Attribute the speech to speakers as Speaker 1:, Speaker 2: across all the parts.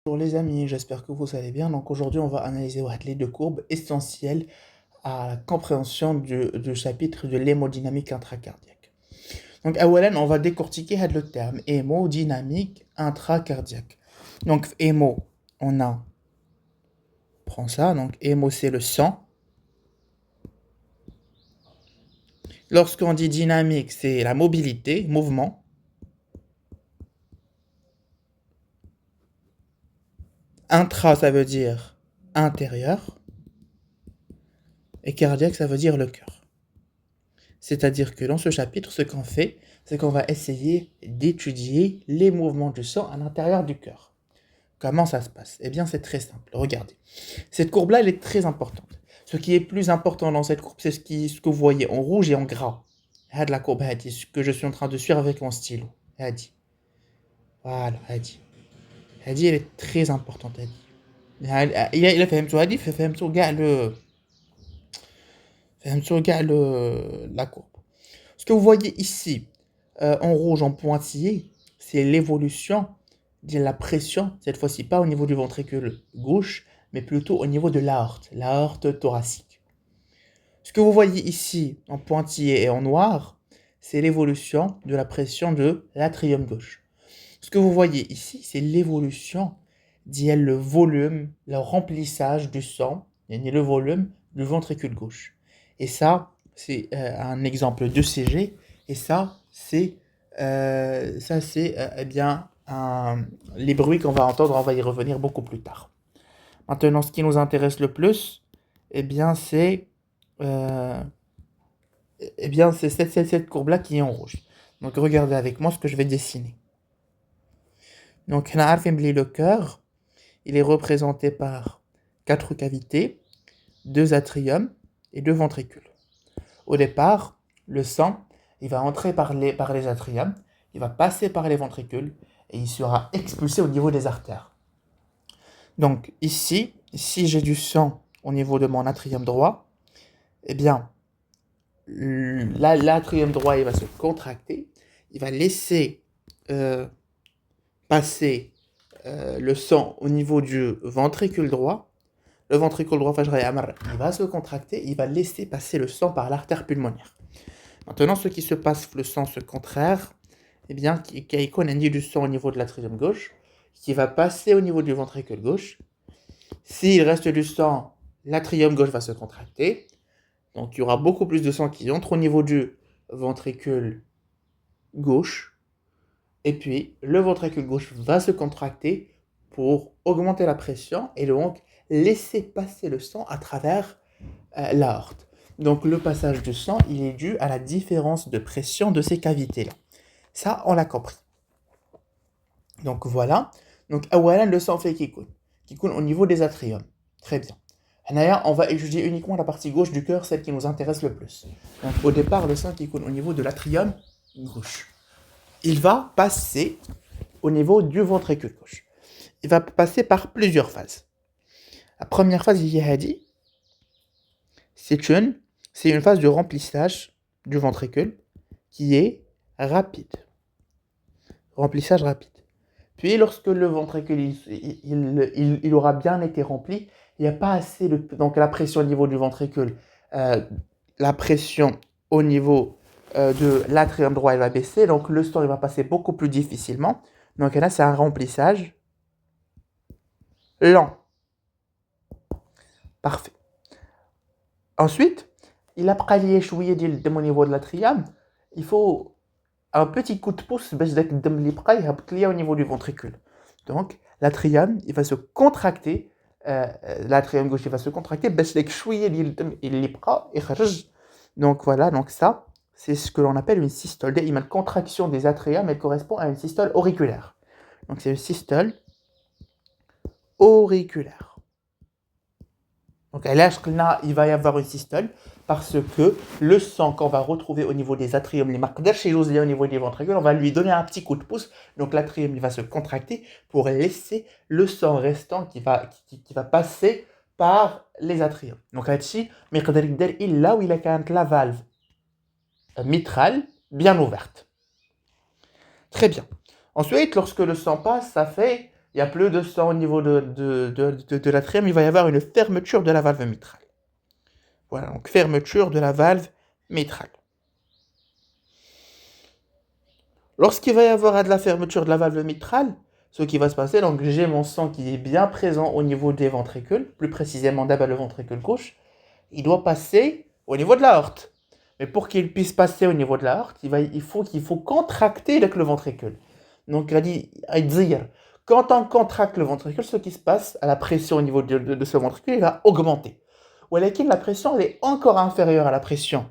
Speaker 1: Bonjour les amis, j'espère que vous allez bien. Donc aujourd'hui, on va analyser les deux courbes essentielles à la compréhension du chapitre de l'hémodynamique intracardiaque. Donc, on va décortiquer le terme hémodynamique intracardiaque. Donc, hémo, on a, prend ça, donc hémo c'est le sang. Lorsqu'on dit dynamique, c'est la mobilité, mouvement. Intra, ça veut dire intérieur. Et cardiaque, ça veut dire le cœur. C'est-à-dire que dans ce chapitre, ce qu'on fait, c'est qu'on va essayer d'étudier les mouvements du sang à l'intérieur du cœur. Comment ça se passe? Eh bien, c'est très simple. Regardez. Cette courbe-là, elle est très importante. Ce qui est plus important dans cette courbe, c'est ce que vous voyez en rouge et en gras. Hadi la courbe, hadi, ce que je suis en train de suivre avec mon stylo. Hadi. Voilà, hadi. Hadi, elle est très importante, hadi. Il a fait hadi, la courbe. Ce que vous voyez ici, en rouge, en pointillé, c'est l'évolution de la pression, cette fois-ci pas au niveau du ventricule gauche, mais plutôt au niveau de l'aorte thoracique. Ce que vous voyez ici, en pointillé et en noir, c'est l'évolution de la pression de l'atrium gauche. Ce que vous voyez ici, c'est l'évolution le volume, le remplissage du sang, le volume du ventricule gauche. Et ça, c'est un exemple de CG. Et ça, c'est eh bien les bruits qu'on va entendre. On va y revenir beaucoup plus tard. Maintenant, ce qui nous intéresse le plus, eh bien, c'est cette courbe-là qui est en rouge. Donc, regardez avec moi ce que je vais dessiner. Donc, le cœur, il est représenté par 4 cavités, 2 atriums et 2 ventricules. Au départ, le sang, il va entrer par les atriums, il va passer par les ventricules et il sera expulsé au niveau des artères. Donc ici, si j'ai du sang au niveau de mon atrium droit, eh bien, l'atrium droit, il va se contracter, il va laisser passer le sang au niveau du ventricule droit. Le ventricule droit, il va se contracter, il va laisser passer le sang par l'artère pulmonaire. Maintenant, ce qui se passe, le sang se contraire, eh bien, qu'il y a du sang au niveau de l'atrium gauche, qui va passer au niveau du ventricule gauche. S'il reste du sang, l'atrium gauche va se contracter. Donc, il y aura beaucoup plus de sang qui entre au niveau du ventricule gauche. Et puis, le ventricule gauche va se contracter pour augmenter la pression et donc laisser passer le sang à travers l'aorte. Donc, le passage du sang, il est dû à la différence de pression de ces cavités-là. Ça, on l'a compris. Donc, voilà. Donc, le sang fait qui coule au niveau des atriums. Très bien. D'ailleurs, on va étudier uniquement la partie gauche du cœur, celle qui nous intéresse le plus. Donc, au départ, le sang qui coule au niveau de l'atrium gauche. Il va passer au niveau du ventricule gauche. Il va passer par plusieurs phases. La première phase, il y a dit, c'est une phase de remplissage du ventricule qui est rapide. Remplissage rapide. Puis, lorsque le ventricule il aura bien été rempli, il n'y a pas assez donc la pression au niveau du ventricule, la pression au niveau de l'atrium droit, elle va baisser, donc le sang il va passer beaucoup plus difficilement. Donc là, c'est un remplissage lent. Parfait. Ensuite, il a pralié chouïé au niveau de l'atrium. Il faut un petit coup de pouce au niveau du ventricule. Donc, l'atrium, il va se contracter. L'atrium gauche, il va se contracter. Donc, voilà. Donc, ça, c'est ce que l'on appelle une systole. Une contraction des atriums, elle correspond à une systole auriculaire. Donc, c'est une systole auriculaire. Donc, il va y avoir une systole parce que le sang qu'on va retrouver au niveau des atriums, les marques au niveau des ventricules, on va lui donner un petit coup de pouce. Donc, l'atrium il va se contracter pour laisser le sang restant qui va passer par les atriums. Donc, là-dessus, là où il a la valve mitrale bien ouverte. Très bien. Ensuite, lorsque le sang passe, il il n'y a plus de sang au niveau de l'atrium, il va y avoir une fermeture de la valve mitrale. Voilà, donc fermeture de la valve mitrale. Lorsqu'il va y avoir de la fermeture de la valve mitrale, ce qui va se passer, donc j'ai mon sang qui est bien présent au niveau des ventricules, plus précisément d'abord le ventricule gauche, il doit passer au niveau de l'aorte. Mais pour qu'il puisse passer au niveau de l'aorte, il faut contracter avec le ventricule. Donc il a dit, quand on contracte le ventricule, ce qui se passe à la pression au niveau de ce ventricule, il va augmenter. Ou la pression elle est encore inférieure à la pression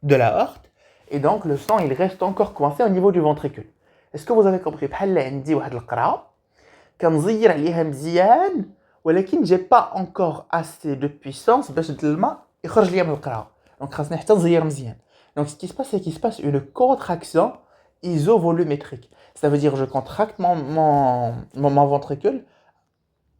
Speaker 1: de l'aorte, et donc le sang il reste encore coincé au niveau du ventricule. Est-ce que vous avez compris? بحال عندي واحد القرعة كنزير عليها مزيان ولكن j'ai pas encore assez de puissance باش الماء يخرج ليا من القرعة. Donc خاصني حتى نزير مزيان. Donc ce qui se passe c'est qu'il se passe une contraction isovolumétrique. Ça veut dire je contracte mon ventricule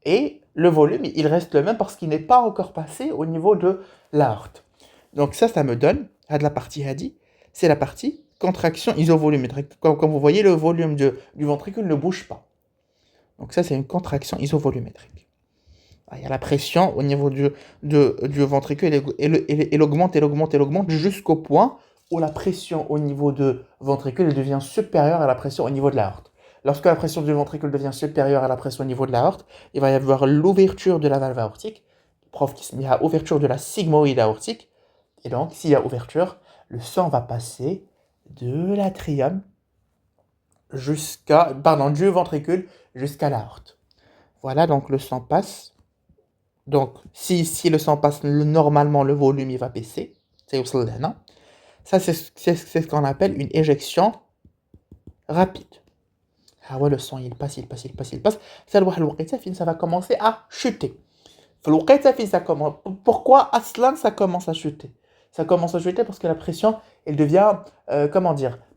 Speaker 1: et le volume il reste le même parce qu'il n'est pas encore passé au niveau de l'aorte. Donc ça me donne, à de la partie hadi, c'est la partie contraction isovolumétrique. Comme vous voyez, le volume du ventricule ne bouge pas. Donc ça, c'est une contraction isovolumétrique. Il y a la pression au niveau du ventricule, elle augmente jusqu'au point où la pression au niveau du ventricule devient supérieure à la pression au niveau de l'aorte. Lorsque la pression du ventricule devient supérieure à la pression au niveau de l'aorte, il va y avoir l'ouverture de la valve aortique, il y a ouverture de la sigmoïde aortique, et donc s'il y a ouverture, le sang va passer de l'atrium du ventricule jusqu'à l'aorte. Voilà, donc le sang passe. Donc, si le sang passe, normalement, le volume, il va baisser. Ça, c'est ce qu'on appelle une éjection rapide. Ah ouais, le sang, il passe. Ça va commencer à chuter. Pourquoi Aslan, ça commence à chuter? Ça commence à chuter parce que la pression, elle devient,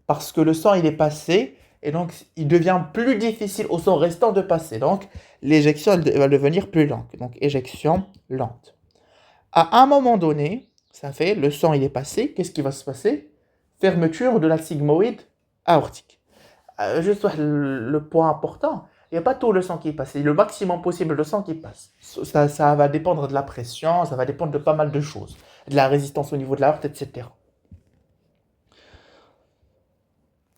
Speaker 1: parce que le sang, il est passé, et donc, il devient plus difficile au sang restant de passer. Donc, l'éjection, elle va devenir plus lente. Donc, éjection lente. À un moment donné, le sang, il est passé, qu'est-ce qui va se passer? Fermeture de la sigmoïde aortique. Juste le point important, il n'y a pas tout le sang qui passe, c'est le maximum possible de sang qui passe. Ça va dépendre de la pression, ça va dépendre de pas mal de choses, de la résistance au niveau de l'aorte, etc.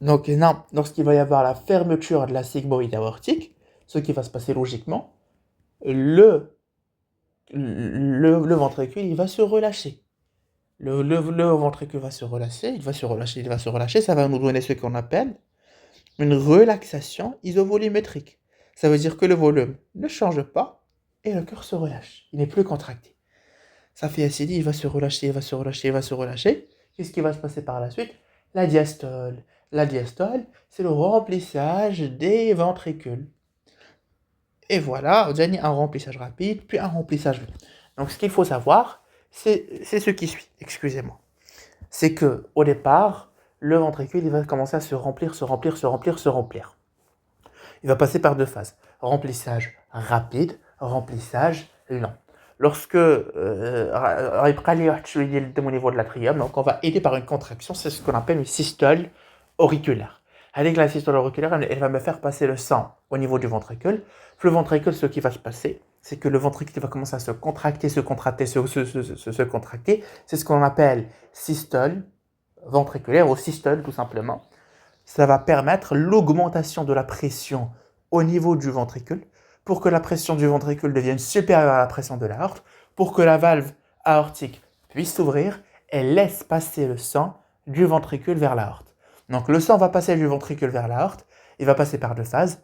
Speaker 1: Donc, lorsqu'il va y avoir la fermeture de la sigmoïde aortique, ce qui va se passer logiquement, le ventricule, il va se relâcher. Le ventricule va se relâcher, ça va nous donner ce qu'on appelle une relaxation isovolumétrique. Ça veut dire que le volume ne change pas et le cœur se relâche. Il n'est plus contracté. Ça fait ainsi dit, il va se relâcher. Qu'est-ce qui va se passer par la suite? La diastole. La diastole, c'est le remplissage des ventricules. Et voilà, on a un remplissage rapide, puis un remplissage lent. Donc ce qu'il faut savoir, c'est ce qui suit, excusez-moi. C'est que au départ, le ventricule il va commencer à se remplir. Il va passer par deux phases. Remplissage rapide, remplissage lent. Lorsque au niveau de l'atrium, donc on va aider par une contraction, c'est ce qu'on appelle une systole auriculaire. Avec la systole auriculaire, elle va me faire passer le sang au niveau du ventricule. Le ventricule, ce qui va se passer, c'est que le ventricule va commencer à se contracter. C'est ce qu'on appelle systole ventriculaire ou systole tout simplement. Ça va permettre l'augmentation de la pression au niveau du ventricule pour que la pression du ventricule devienne supérieure à la pression de l'aorte, pour que la valve aortique puisse s'ouvrir et laisse passer le sang du ventricule vers l'aorte. Donc le sang va passer du ventricule vers l'aorte, il va passer par deux phases.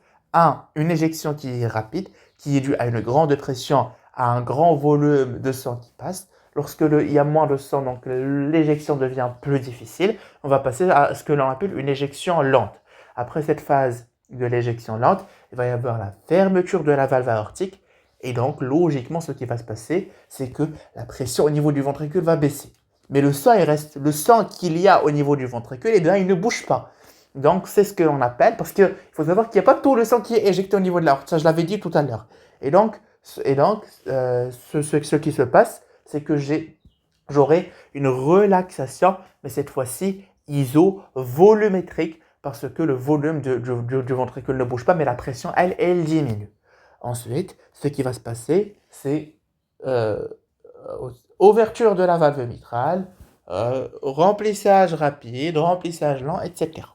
Speaker 1: Une éjection qui est rapide, qui est due à une grande pression, à un grand volume de sang qui passe. Lorsque il y a moins de sang, donc l'éjection devient plus difficile, on va passer à ce que l'on appelle une éjection lente. Après cette phase de l'éjection lente, il va y avoir la fermeture de la valve aortique, et donc logiquement ce qui va se passer, c'est que la pression au niveau du ventricule va baisser. Mais le sang qu'il y a au niveau du ventricule, eh bien, il ne bouge pas. Donc c'est ce qu'on appelle, parce qu'il faut savoir qu'il n'y a pas tout le sang qui est éjecté au niveau de l'aorte, ça je l'avais dit tout à l'heure. Et donc ce qui se passe, c'est que j'aurai une relaxation, mais cette fois-ci isovolumétrique, parce que le volume du ventricule ne bouge pas, mais la pression, elle diminue. Ensuite, ce qui va se passer, c'est euh, ouverture de la valve mitrale, remplissage rapide, remplissage lent, etc.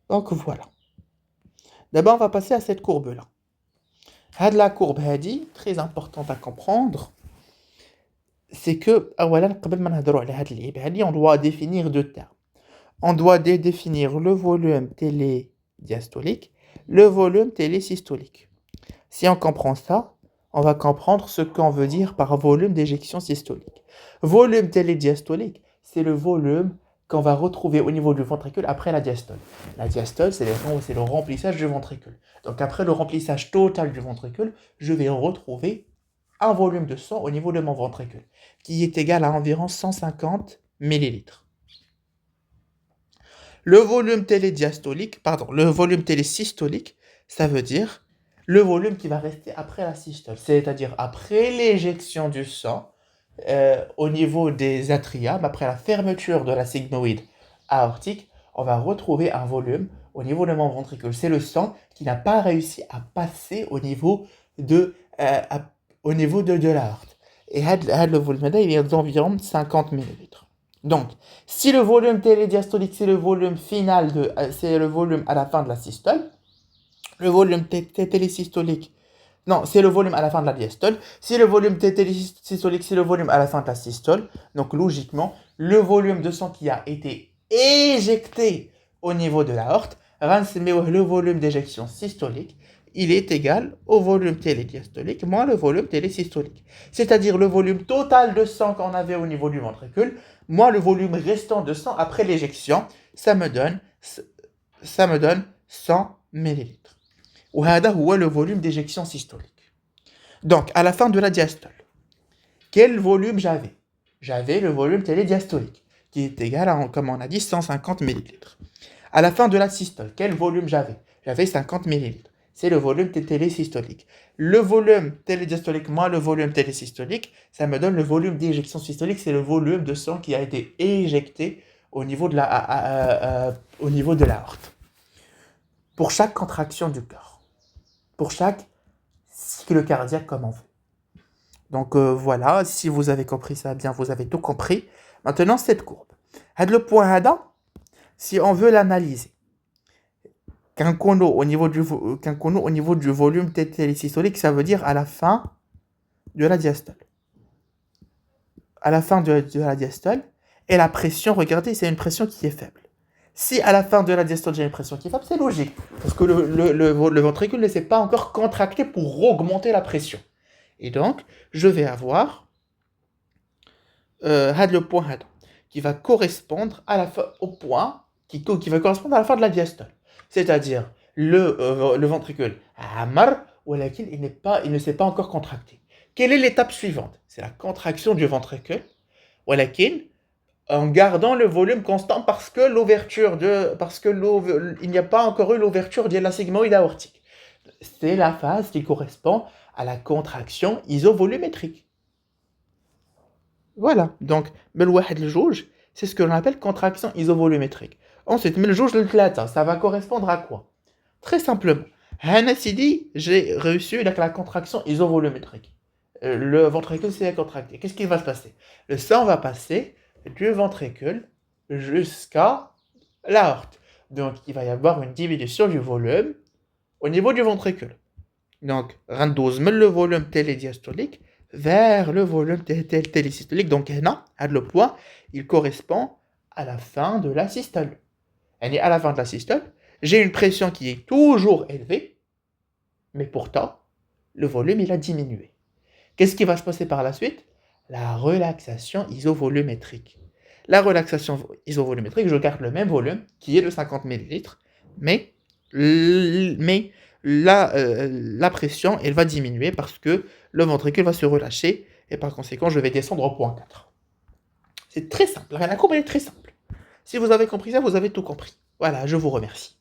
Speaker 1: Donc voilà. D'abord, on va passer à cette courbe-là. La courbe, très importante à comprendre, c'est que, on doit définir deux termes. On doit définir le volume télédiastolique, le volume télésystolique. Si on comprend ça, on va comprendre ce qu'on veut dire par volume d'éjection systolique. Volume télédiastolique, c'est le volume qu'on va retrouver au niveau du ventricule après la diastole. La diastole, c'est le remplissage du ventricule. Donc après le remplissage total du ventricule, je vais retrouver un volume de sang au niveau de mon ventricule, qui est égal à environ 150 millilitres. Le volume télésystolique, ça veut dire le volume qui va rester après la systole, c'est-à-dire après l'éjection du sang au niveau des atriums, après la fermeture de la sigmoïde aortique, on va retrouver un volume au niveau de mon ventricule. C'est le sang qui n'a pas réussi à passer au niveau de l'aorte. Et le volume, il est d'environ 50 millilitres. Donc, si le volume télédiastolique, c'est le volume final, c'est le volume à la fin de la systole, le volume télésystolique, non, c'est le volume à la fin de la diastole. Si le volume télésystolique, c'est le volume à la fin de la systole, donc logiquement, le volume de sang qui a été éjecté au niveau de l'aorte, le volume d'éjection systolique, il est égal au volume télédiastolique moins le volume télésystolique. C'est-à-dire le volume total de sang qu'on avait au niveau du ventricule, moins le volume restant de sang après l'éjection, ça me donne 100 millilitres. Ou le volume d'éjection systolique. Donc, à la fin de la diastole, quel volume j'avais? J'avais le volume télédiastolique, qui est égal à, comme on a dit, 150 millilitres. À la fin de la systole, quel volume j'avais? J'avais 50 millilitres. C'est le volume télésystolique. Le volume télédiastolique moins le volume télésystolique, ça me donne le volume d'éjection systolique, c'est le volume de sang qui a été éjecté au niveau de l'aorte. Pour chaque contraction du cœur. Pour chaque cycle cardiaque comme on veut. Donc voilà, si vous avez compris ça bien, vous avez tout compris. Maintenant, cette courbe. Le point si on veut l'analyser, qu'un cono au niveau du volume télésystolique, ça veut dire à la fin de la diastole. À la fin de la diastole, et la pression, regardez, c'est une pression qui est faible. Si à la fin de la diastole, j'ai une pression qui est faible, c'est logique. Parce que le ventricule ne s'est pas encore contracté pour augmenter la pression. Et donc, je vais avoir le point qui va correspondre au point qui va correspondre à la fin de la diastole. C'est-à-dire, le ventricule Amar, il ne s'est pas encore contracté. Quelle est l'étape suivante? C'est la contraction du ventricule, en gardant le volume constant parce que il n'y a pas encore eu l'ouverture de la sigmoïde aortique. C'est la phase qui correspond à la contraction isovolumétrique. Voilà, donc, c'est ce que l'on appelle contraction isovolumétrique. Ensuite, ça va correspondre à quoi? Très simplement, j'ai reçu la contraction isovolumétrique. Le ventricule s'est contracté. Qu'est-ce qui va se passer? Le sang va passer du ventricule jusqu'à l'aorte. Donc, il va y avoir une diminution du volume au niveau du ventricule. Donc, le volume télédiastolique vers le volume télésystolique. Donc, le point, il correspond à la fin de la systole. Et à la fin de la systole, j'ai une pression qui est toujours élevée, mais pourtant, le volume, il a diminué. Qu'est-ce qui va se passer par la suite? La relaxation isovolumétrique. La relaxation isovolumétrique, je garde le même volume, qui est de 50 millilitres, mais la pression, elle va diminuer parce que le ventricule va se relâcher et par conséquent, je vais descendre au point 4. C'est très simple. La courbe, elle est très simple. Si vous avez compris ça, vous avez tout compris. Voilà, je vous remercie.